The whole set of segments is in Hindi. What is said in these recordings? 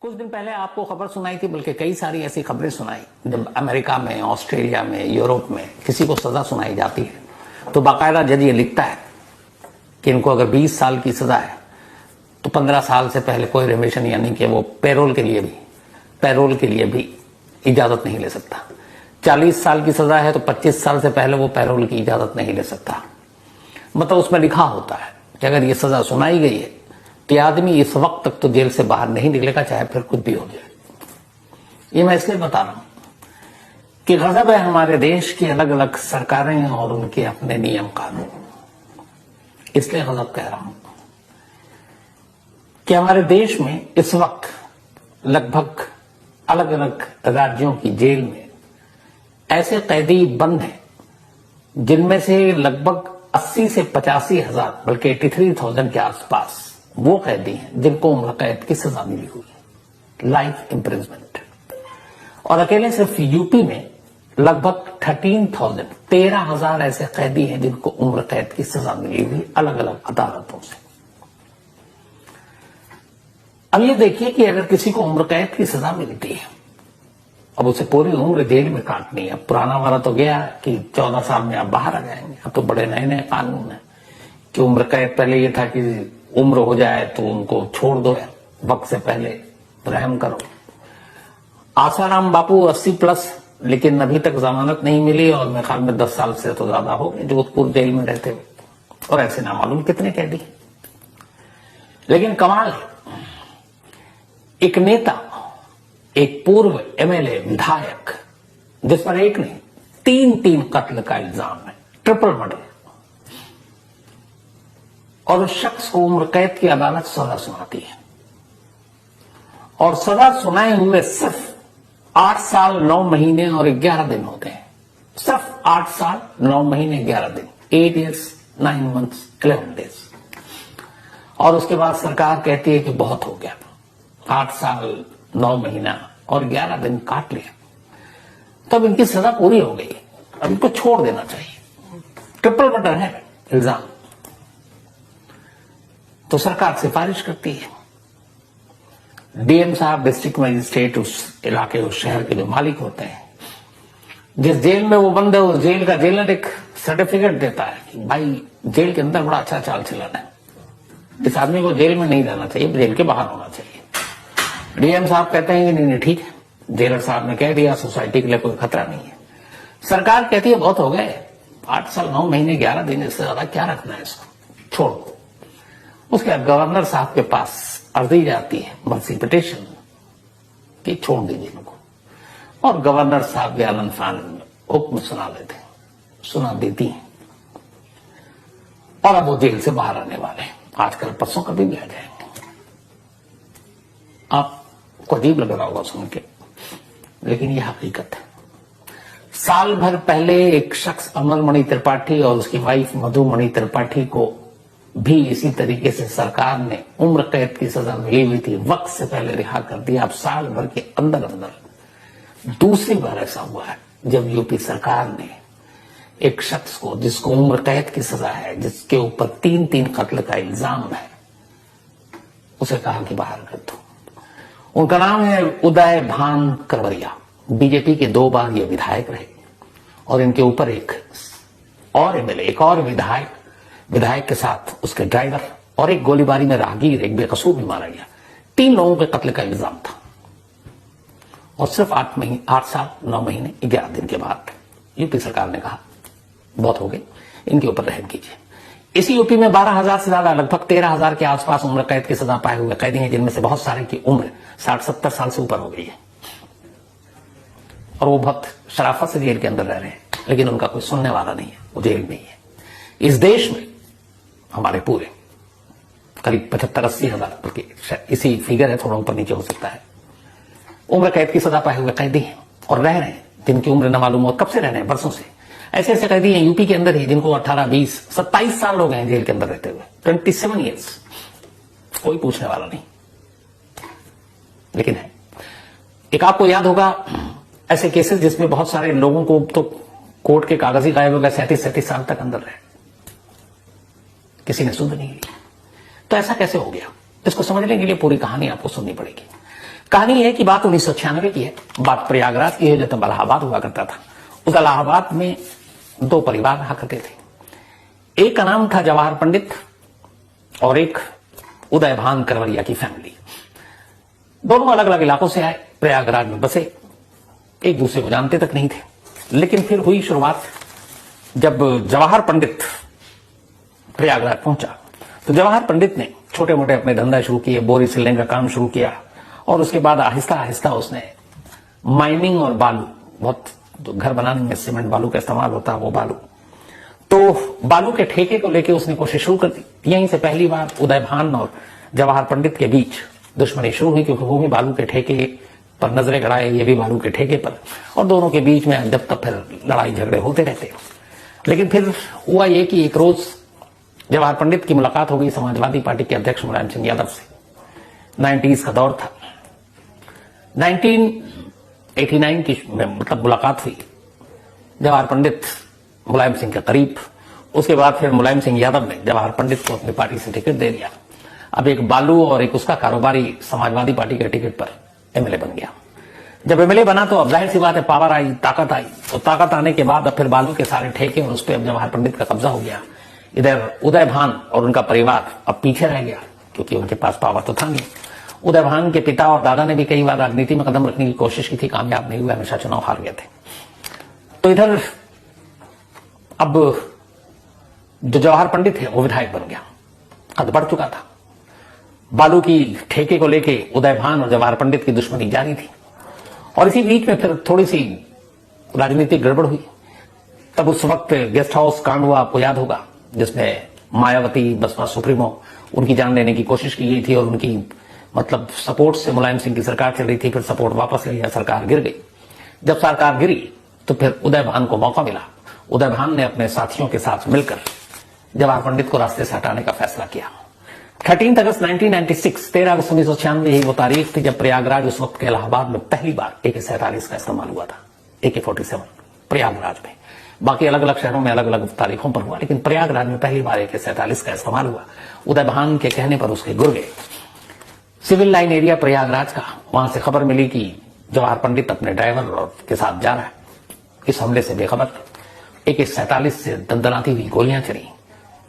कुछ दिन पहले आपको खबर सुनाई थी, बल्कि कई सारी ऐसी खबरें सुनाई, जब अमेरिका में, ऑस्ट्रेलिया में, यूरोप में किसी को सजा सुनाई जाती है तो बाकायदा जज ये लिखता है कि इनको अगर 20 साल की सजा है तो 15 साल से पहले कोई रिमिशन, यानी कि वो पैरोल के लिए भी इजाजत नहीं ले सकता। 40 साल की सजा है तो 25 साल से पहले वो पैरोल की इजाजत नहीं ले सकता। मतलब उसमें लिखा होता है कि अगर ये सजा सुनाई गई है तो आदमी इस वक्त तक तो जेल से बाहर नहीं निकलेगा, चाहे फिर कुछ भी हो जाए। ये मैं इसलिए बता रहा हूं कि गजब है हमारे देश की अलग अलग सरकारें और उनके अपने नियम कानून। इसलिए गजब कह रहा हूं कि हमारे देश में इस वक्त लगभग अलग अलग राज्यों की जेल में ऐसे कैदी बंद हैं जिनमें से लगभग 80 से 85 हजार, बल्कि 83,000 के आसपास वो कैदी हैं जिनको उम्र कैद की सजा मिली हुई है, लाइफ इम्प्रिजमेंट। और अकेले सिर्फ यूपी में लगभग 13,000 ऐसे कैदी हैं जिनको उम्र कैद की सजा मिली हुई अलग अलग अदालतों से। अब ये देखिए कि अगर किसी को उम्र कैद की सजा मिलती है, अब उसे पूरी उम्र जेल में काटनी है। पुराना वाला तो गया कि 14 साल में आप बाहर आ जाएंगे। अब तो बड़े नए नए कानून है कि उम्र कैद, पहले ये था कि उम्र हो जाए तो उनको छोड़ दो, वक्त से पहले रहम करो। आसाराम बापू 80+, लेकिन अभी तक जमानत नहीं मिली और मेरे ख्याल में 10 साल से तो ज्यादा हो गए जोधपुर जेल में रहते हुए, और ऐसे ना मालूम कितने कैदी। लेकिन कमाल है, एक नेता, एक पूर्व एमएलए, विधायक, जिस पर एक नहीं 3 कत्ल का इल्जाम है, ट्रिपल मर्डर, और उस शख्स को उम्र कैद की अदालत सजा सुनाती है। और सजा सुनाए हुए सिर्फ 8 साल 9 महीने और 11 दिन होते हैं। सिर्फ 8 साल 9 महीने 11 दिन, 8 years 9 months 11 days। और उसके बाद सरकार कहती है कि बहुत हो गया, 8 साल 9 महीना और 11 दिन काट लिया, तब इनकी सजा पूरी हो गई, अब इनको छोड़ देना चाहिए। ट्रिपल मर्डर है इल्जाम। तो सरकार सिफारिश करती है, डीएम साहब, डिस्ट्रिक्ट मजिस्ट्रेट, उस इलाके, उस शहर के जो मालिक होते हैं, जिस जेल में वो बंद है, उस जेल का जेलर एक सर्टिफिकेट देता है कि भाई जेल के अंदर बड़ा अच्छा चाल चलन है, इस आदमी को जेल में नहीं रहना चाहिए, जेल के बाहर होना चाहिए। डीएम साहब कहते हैं कि नहीं ठीक है, जेलर साहब ने कह दिया, सोसाइटी के लिए कोई खतरा नहीं है। सरकार कहती है बहुत हो गए, 8 साल 9 महीने 11 दिन, इससे ज्यादा क्या रखना है, इसको छोड़ो। उसके बाद गवर्नर साहब के पास अर्जी जाती है, मर्सी पिटिशन, कि छोड़ दीजिए इनको, और गवर्नर साहब के आनंद फान हुक्म सुना देती हैं, और अब वो जेल से बाहर आने वाले हैं, आजकल परसों कभी भी आ जाएंगे। आपको अजीब लग रहा होगा सुन के, लेकिन ये हकीकत है। साल भर पहले एक शख्स अमरमणि त्रिपाठी और उसकी वाइफ मधुमणि त्रिपाठी को भी इसी तरीके से सरकार ने उम्र कैद की सजा मिली हुई थी, वक्त से पहले रिहा कर दिया। अब साल भर के अंदर अंदर दूसरी बार ऐसा हुआ है जब यूपी सरकार ने एक शख्स को, जिसको उम्र कैद की सजा है, जिसके ऊपर 3 कत्ल का इल्जाम है, उसे कहा कि बाहर कर दो। उनका नाम है उदय भान करवरिया। बीजेपी के 2 बार ये विधायक रहे, और इनके ऊपर एक और एमएलए, एक और विधायक के साथ उसके ड्राइवर, और एक गोलीबारी में राहगीर, एक बेकसूर भी मारा गया। 3 लोगों के कत्ल का इल्जाम था, और सिर्फ 8 साल 9 महीने 11 दिन के बाद यूपी सरकार ने कहा बहुत हो गए, इनके ऊपर रहम कीजिए। इसी यूपी में 12,000 से ज्यादा, लगभग 13,000 के आसपास उम्र कैद की सजा पाए हुए कैदी हैं, जिनमें से बहुत सारे की उम्र 60-70 साल से ऊपर हो गई है, और वो बहुत शराफत से जेल के अंदर रह रहे हैं, लेकिन उनका कोई सुनने वाला नहीं है, वो जेल में ही है। इस देश में हमारे पूरे करीब 75-80 हजार, बल्कि इसी फिगर है, थोड़ा ऊपर नीचे हो सकता है, उम्र कैद की सजा पाए हुए कैदी हैं और रह रहे हैं, जिनकी उम्र न मालूम हो कब से रह रहे हैं, बरसों से। ऐसे ऐसे कैदी हैं यूपी के अंदर ही जिनको 18, 20, 27 साल हो गए हैं जेल के अंदर रहते हुए, 27 years, कोई पूछने वाला नहीं, लेकिन है। एक आपको याद होगा ऐसे केसेस जिसमें बहुत सारे लोगों को तो कोर्ट के कागज ही गायब हो गए, 37 साल तक अंदर रहे, किसी ने सुध नहीं ली। तो ऐसा कैसे हो गया, इसको समझने के लिए पूरी कहानी आपको सुननी पड़ेगी। कहानी है कि बात 1996 की है, बात प्रयागराज की है, जो तब इलाहाबाद हुआ करता था। उस इलाहाबाद में दो परिवार रहा करते थे। एक का नाम था जवाहर पंडित और एक उदय भान करवरिया की फैमिली। दोनों अलग अलग इलाकों से आए, प्रयागराज में बसे, एक दूसरे को जानते तक नहीं थे। लेकिन फिर हुई शुरुआत, जब जवाहर पंडित प्रयागराज पहुंचा तो जवाहर पंडित ने छोटे मोटे अपने धंधा शुरू किए, बोरी सिलने का काम शुरू किया, और उसके बाद आहिस्ता आहिस्ता उसने माइनिंग और बालू, बहुत जो घर बनाने में सीमेंट बालू का इस्तेमाल होता है वो बालू, तो बालू के ठेके को लेकर उसने कोशिश शुरू कर दी। यहीं से पहली बार उदय भान और जवाहर पंडित के बीच दुश्मनी शुरू हुई, क्योंकि वो भी बालू के ठेके पर नजरें गड़ाए, ये भी बालू के ठेके पर, और दोनों के बीच में जब तक फिर लड़ाई झगड़े होते रहते। लेकिन फिर हुआ ये कि एक रोज जवाहर पंडित की मुलाकात हो गई समाजवादी पार्टी के अध्यक्ष मुलायम सिंह यादव से। 90s का दौर था, 1989 की मतलब मुलाकात हुई। जवाहर पंडित मुलायम सिंह के करीब, उसके बाद फिर मुलायम सिंह यादव ने जवाहर पंडित को अपनी पार्टी से टिकट दे दिया। अब एक बालू और एक उसका कारोबारी समाजवादी पार्टी के टिकट पर एमएलए बन गया। जब एमएलए बना तो अब जाहिर सी बात है, पावर आई, ताकत आई, तो ताकत आने के बाद अब फिर बालू के सारे ठेके और उस पर अब जवाहर पंडित का कब्जा हो गया। इधर उदय भान और उनका परिवार अब पीछे रह गया, क्योंकि उनके पास पावर तो था नहीं। उदय भान के पिता और दादा ने भी कई बार राजनीति में कदम रखने की कोशिश की थी, कामयाब नहीं हुए, हमेशा चुनाव हार गए थे। तो इधर अब जो जवाहर पंडित है वो विधायक बन गया, कद बढ़ चुका था। बालू की ठेके को लेके उदय भान और जवाहर पंडित की दुश्मनी जारी थी, और इसी बीच में फिर थोड़ी सी राजनीतिक गड़बड़ हुई। तब उस वक्त गेस्ट हाउस कांड हुआ, आपको याद होगा, जिसमें मायावती बसपा सुप्रीमो, उनकी जान लेने की कोशिश की गई थी, और उनकी मतलब सपोर्ट से मुलायम सिंह की सरकार चल रही थी, फिर सपोर्ट वापस ले लिया, सरकार गिर गई। जब सरकार गिरी तो फिर उदय भान को मौका मिला। उदय भान ने अपने साथियों के साथ मिलकर जवाहर पंडित को रास्ते से हटाने का फैसला किया। 13 अगस्त 1996, 13 अगस्त 1996 यही वो तारीख थी जब प्रयागराज, उस वक्त के इलाहाबाद में पहली बार AK-47 का इस्तेमाल हुआ था। AK-47 प्रयागराज में, बाकी अलग अलग शहरों में अलग अलग तारीखों पर हुआ, लेकिन प्रयागराज में पहली बार AK-47 का इस्तेमाल हुआ। उदय भान के कहने पर उसके गुर्गे सिविल लाइन एरिया प्रयागराज का, वहां से खबर मिली कि जवाहर पंडित अपने ड्राइवर के साथ जा रहा है। इस हमले से बेखबर AK-47 से दंदनाती हुई गोलियां चली।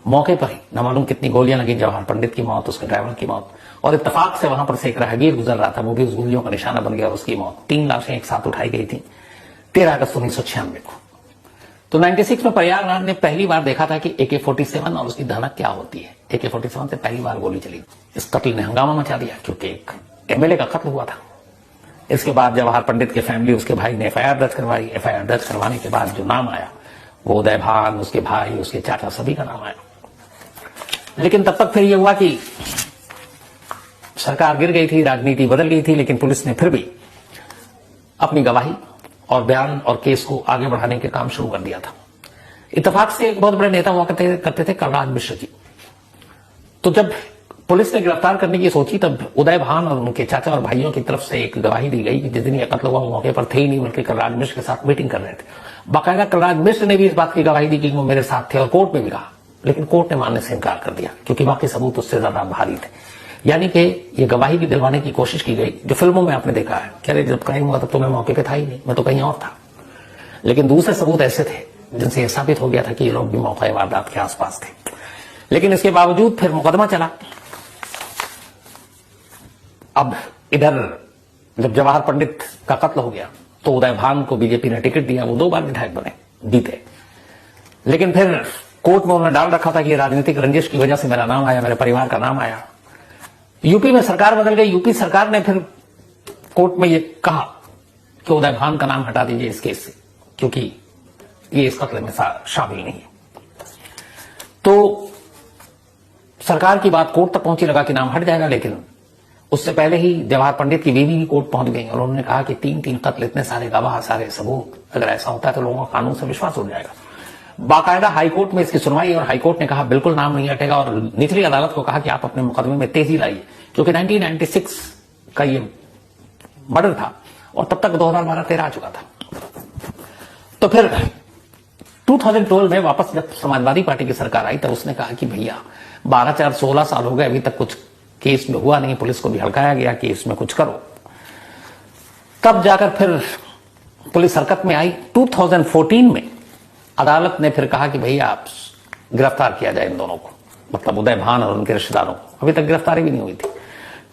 मौके पर ही न मालूम कितनी गोलियां लगी, जवाहर पंडित की मौत, उसके ड्राइवर की मौत, और इत्तेफाक से वहां पर से एक राहगीर गुजर रहा था, वो भी उस गोलियों का निशाना बन गया, उसकी मौत। 3 लाशें एक साथ उठाई गई थी 13 अगस्त 1996 को। तो 96 में प्रयागराज ने पहली बार देखा था कि AK-47 और उसकी धनक क्या होती है। AK-47 से पहली बार गोली चली। इस कत्ल ने हंगामा मचा दिया, क्योंकि एक एमएलए का कत्ल हुआ था। इसके बाद जवाहर पंडित की फैमिली, उसके भाई ने FIR दर्ज करवाई। FIR दर्ज करवाने के बाद जो नाम आया वो उदय भान, उसके भाई, उसके चाचा, सभी का नाम आया। लेकिन तब तक फिर यह हुआ कि सरकार गिर गई थी, राजनीति बदल गई थी, लेकिन पुलिस ने फिर भी अपनी गवाही और बयान और केस को आगे बढ़ाने के काम शुरू कर दिया था। इत्तेफाक से एक बहुत बड़े नेता हुआ करते थे कलराज मिश्र जी। तो जब पुलिस ने गिरफ्तार करने की सोची, तब उदय भान और उनके चाचा और भाइयों की तरफ से एक गवाही दी गई कि जिस दिन यह कत्ल हुआ वो मौके पर थे ही नहीं, बल्कि कलराज मिश्र के साथ मीटिंग कर रहे थे। बाकायदा कलराज मिश्र ने भी इस बात की गवाही दी कि वो मेरे साथ थे, और कोर्ट में भी कहा, लेकिन कोर्ट ने मानने से इनकार कर दिया, क्योंकि बाकी सबूत उससे ज्यादा भारी थे। यानी कि ये गवाही भी दिलवाने की कोशिश की गई, जो फिल्मों में आपने देखा है, कह रहे जब क्राइम हुआ तब तो मैं मौके पे था ही नहीं, मैं तो कहीं और था। लेकिन दूसरे सबूत ऐसे थे जिनसे यह साबित हो गया था कि ये लोग भी मौका वारदात के आसपास थे। लेकिन इसके बावजूद फिर मुकदमा चला। अब इधर जब जवाहर पंडित का कत्ल हो गया तो उदय भान को बीजेपी ने टिकट दिया, वो 2 बार विधायक बने, जीते। लेकिन फिर कोर्ट में उन्होंने डाल रखा था कि राजनीतिक रंजिश की वजह से मेरा नाम आया, मेरे परिवार का नाम आया। यूपी में सरकार बदल गई। यूपी सरकार ने फिर कोर्ट में यह कहा कि उदय भान का नाम हटा दीजिए इस केस से, क्योंकि ये इस कत्ल में शामिल नहीं है। तो सरकार की बात कोर्ट तक पहुंची, लगा कि नाम हट जाएगा। लेकिन उससे पहले ही जवाहर पंडित की बीवी भी कोर्ट पहुंच गई और उन्होंने कहा कि 3 कत्ल, इतने सारे गवाह, सारे सबूत, अगर ऐसा होता है तो लोगों का कानून से विश्वास उठ जाएगा। बाकायदा हाईकोर्ट में इसकी सुनवाई, और हाईकोर्ट ने कहा बिल्कुल नाम नहीं हटेगा, और निचली अदालत को कहा कि आप अपने मुकदमे में तेजी लाइए, क्योंकि 1996 का ये मर्डर था और तब तक 2012-13 आ चुका था। तो फिर 2012 में वापस जब समाजवादी पार्टी की सरकार आई, तब उसने कहा कि भैया 12-4-16 साल हो गए, अभी तक कुछ केस में हुआ नहीं, पुलिस को भी हड़काया गया कि इसमें कुछ करो। तब जाकर फिर पुलिस हरकत में आई। 2014 में अदालत ने फिर कहा कि भैया आप गिरफ्तार किया जाए इन दोनों को, मतलब उदय भान और उनके रिश्तेदारों को। अभी तक गिरफ्तारी भी नहीं हुई थी।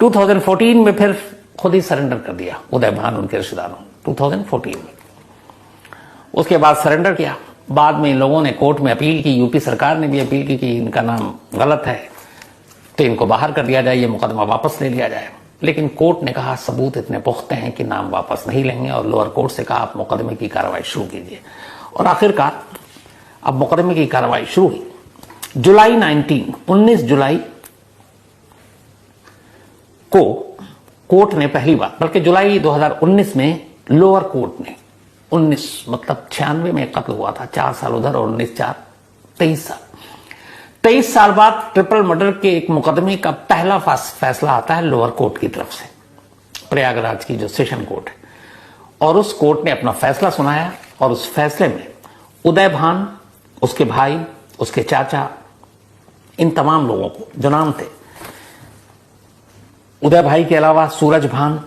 2014 में फिर खुद ही सरेंडर कर दिया उदय भान उनके रिश्तेदारों, 2014 में। उसके बाद सरेंडर किया। बाद में इन लोगों ने कोर्ट में अपील की, यूपी सरकार ने भी अपील की कि इनका नाम गलत है तो इनको बाहर कर दिया जाए, ये मुकदमा वापस ले लिया जाए। लेकिन कोर्ट ने कहा सबूत इतने पुख्ते हैं कि नाम वापस नहीं लेंगे, और लोअर कोर्ट से कहा आप मुकदमे की कार्रवाई शुरू कीजिए। और आखिरकार अब मुकदमे की कार्रवाई शुरू हुई। जुलाई 19 जुलाई को कोर्ट ने पहली बार, बल्कि जुलाई 2019 में लोअर कोर्ट ने 19 मतलब 96 में कत्ल हुआ था, 4 साल उधर और 19 4 23 साल। 23 साल बाद ट्रिपल मर्डर के एक मुकदमे का पहला फैसला आता है लोअर कोर्ट की तरफ से, प्रयागराज की जो सेशन कोर्ट है। और उस कोर्ट ने अपना फैसला सुनाया, और उस फैसले में उदय भान, उसके भाई, उसके चाचा, इन तमाम लोगों को जो नाम थे, उदय भाई के अलावा सूरज भान,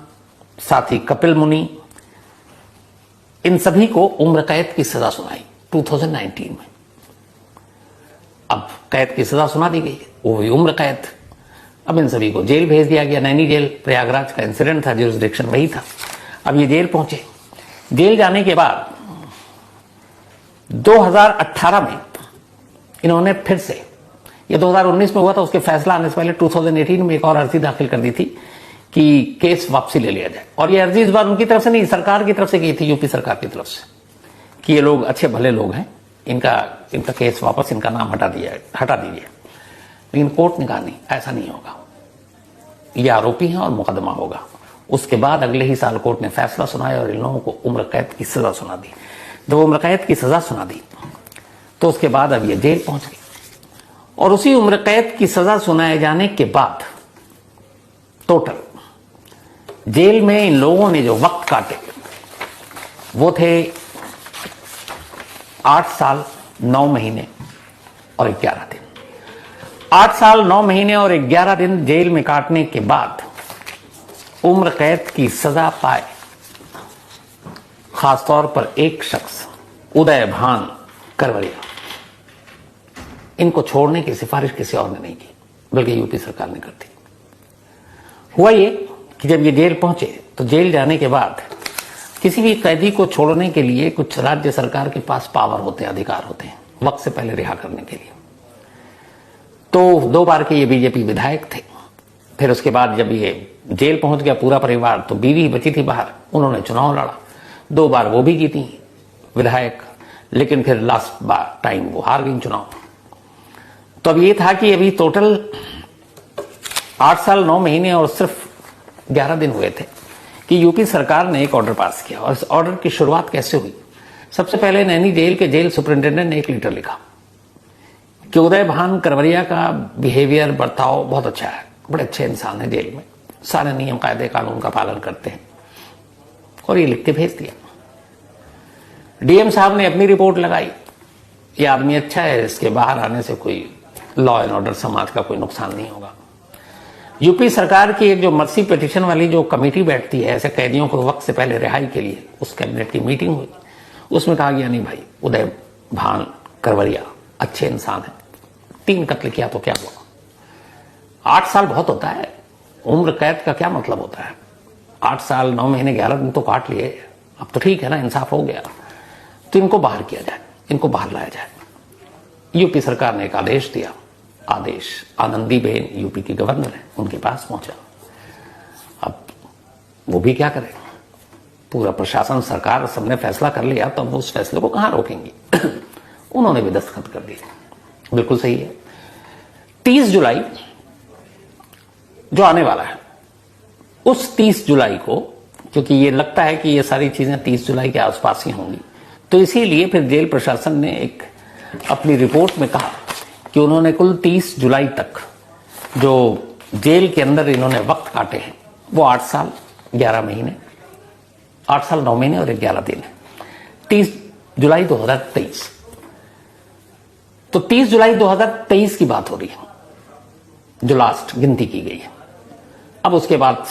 साथ ही कपिल मुनि, इन सभी को उम्र कैद की सजा सुनाई 2019 में। अब कैद की सजा सुना दी गई, वो भी उम्र कैद। अब इन सभी को जेल भेज दिया गया, नैनी जेल। प्रयागराज का इंसिडेंट था, ज्यूरिसडिक्शन वही था। अब ये जेल पहुंचे। जेल जाने के बाद 2018 में इन्होंने फिर से, ये 2019 में हुआ था, उसके फैसला आने से पहले 2018 में एक और अर्जी दाखिल कर दी थी कि केस वापसी ले लिया जाए। और ये अर्जी इस बार उनकी तरफ से नहीं, सरकार की तरफ से की थी, यूपी सरकार की तरफ से, कि ये लोग अच्छे भले लोग हैं, इनका केस वापस, इनका नाम हटा दीजिए। लेकिन कोर्ट ने कहा नहीं, ऐसा नहीं होगा, ये आरोपी हैं और मुकदमा होगा। उसके बाद अगले ही साल कोर्ट ने फैसला सुनाया और इन लोगों को उम्र कैद की सजा सुना दी। जब उम्र कैद की सजा सुना दी तो उसके बाद अब ये जेल पहुंच गई। और उसी उम्र कैद की सजा सुनाए जाने के बाद टोटल जेल में इन लोगों ने जो वक्त काटे वो थे 8 साल 9 महीने और 11 दिन। 8 साल 9 महीने और 11 दिन जेल में काटने के बाद उम्र कैद की सजा पाए खासतौर पर एक शख्स उदय भान करवरिया, इनको छोड़ने की सिफारिश किसी और ने नहीं की, बल्कि यूपी सरकार ने कर दी। हुआ ये कि जब ये जेल पहुंचे तो जेल जाने के बाद किसी भी कैदी को छोड़ने के लिए कुछ राज्य सरकार के पास पावर होते हैं, अधिकार होते हैं, वक्त से पहले रिहा करने के लिए। तो 2 बार के ये बीजेपी विधायक थे। फिर उसके बाद जब ये जेल पहुंच गया पूरा परिवार, तो बीवी बची थी बाहर, उन्होंने चुनाव लड़ा, 2 बार वो भी जीती विधायक, लेकिन फिर लास्ट बार टाइम वो हार गई चुनाव। तो अब ये था कि अभी टोटल 8 साल 9 महीने और सिर्फ 11 दिन हुए थे कि यूपी सरकार ने एक ऑर्डर पास किया। और इस ऑर्डर की शुरुआत कैसे हुई? सबसे पहले नैनी जेल के जेल सुपरिंटेंडेंट ने एक लेटर लिखा कि उदय भान करवरिया का बिहेवियर, बर्ताव बहुत अच्छा है, बड़े अच्छे इंसान है, जेल में सारे नियम कायदे कानून का पालन करते हैं, और ये लिख के भेज दिया। डीएम साहब ने अपनी रिपोर्ट लगाई, ये आदमी अच्छा है, इसके बाहर आने से कोई लॉ एंड ऑर्डर, समाज का कोई नुकसान नहीं होगा। यूपी सरकार की एक जो मर्सी पिटीशन वाली जो कमेटी बैठती है ऐसे कैदियों को वक्त से पहले रिहाई के लिए, उस कैबिनेट की मीटिंग हुई, उसमें कहा गया नहीं भाई, उदय भान करवरिया अच्छे इंसान है, 3 कत्ल किया तो क्या हुआ? 8 साल बहुत होता है, उम्र कैद का क्या मतलब होता है? 8 साल 9 महीने 11 दिन तो काट लिए, अब तो ठीक है ना, इंसाफ हो गया, तो इनको बाहर किया जाए, इनको बाहर लाया जाए। यूपी सरकार ने एक आदेश दिया। आदेश आनंदीबेन यूपी की गवर्नर है, उनके पास पहुंचा। अब वो भी क्या करें, पूरा प्रशासन, सरकार, सबने फैसला कर लिया, तो अब उस फैसले को कहां रोकेंगी? उन्होंने भी दस्तखत कर दिए। बिल्कुल सही है। 30 जुलाई जो आने वाला है, उस 30 जुलाई को, क्योंकि ये लगता है कि ये सारी चीजें 30 जुलाई के आसपास ही होंगी, तो इसीलिए फिर जेल प्रशासन ने एक अपनी रिपोर्ट में कहा कि उन्होंने कुल 30 जुलाई तक जो जेल के अंदर इन्होंने वक्त काटे हैं वो 8 साल 11 महीने, 8 साल 9 महीने और 11 दिन है। 30 जुलाई 2023, तो 30 जुलाई 2023 की बात हो रही है जो लास्ट गिनती की गई है। अब उसके बाद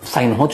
साइन हो चुका।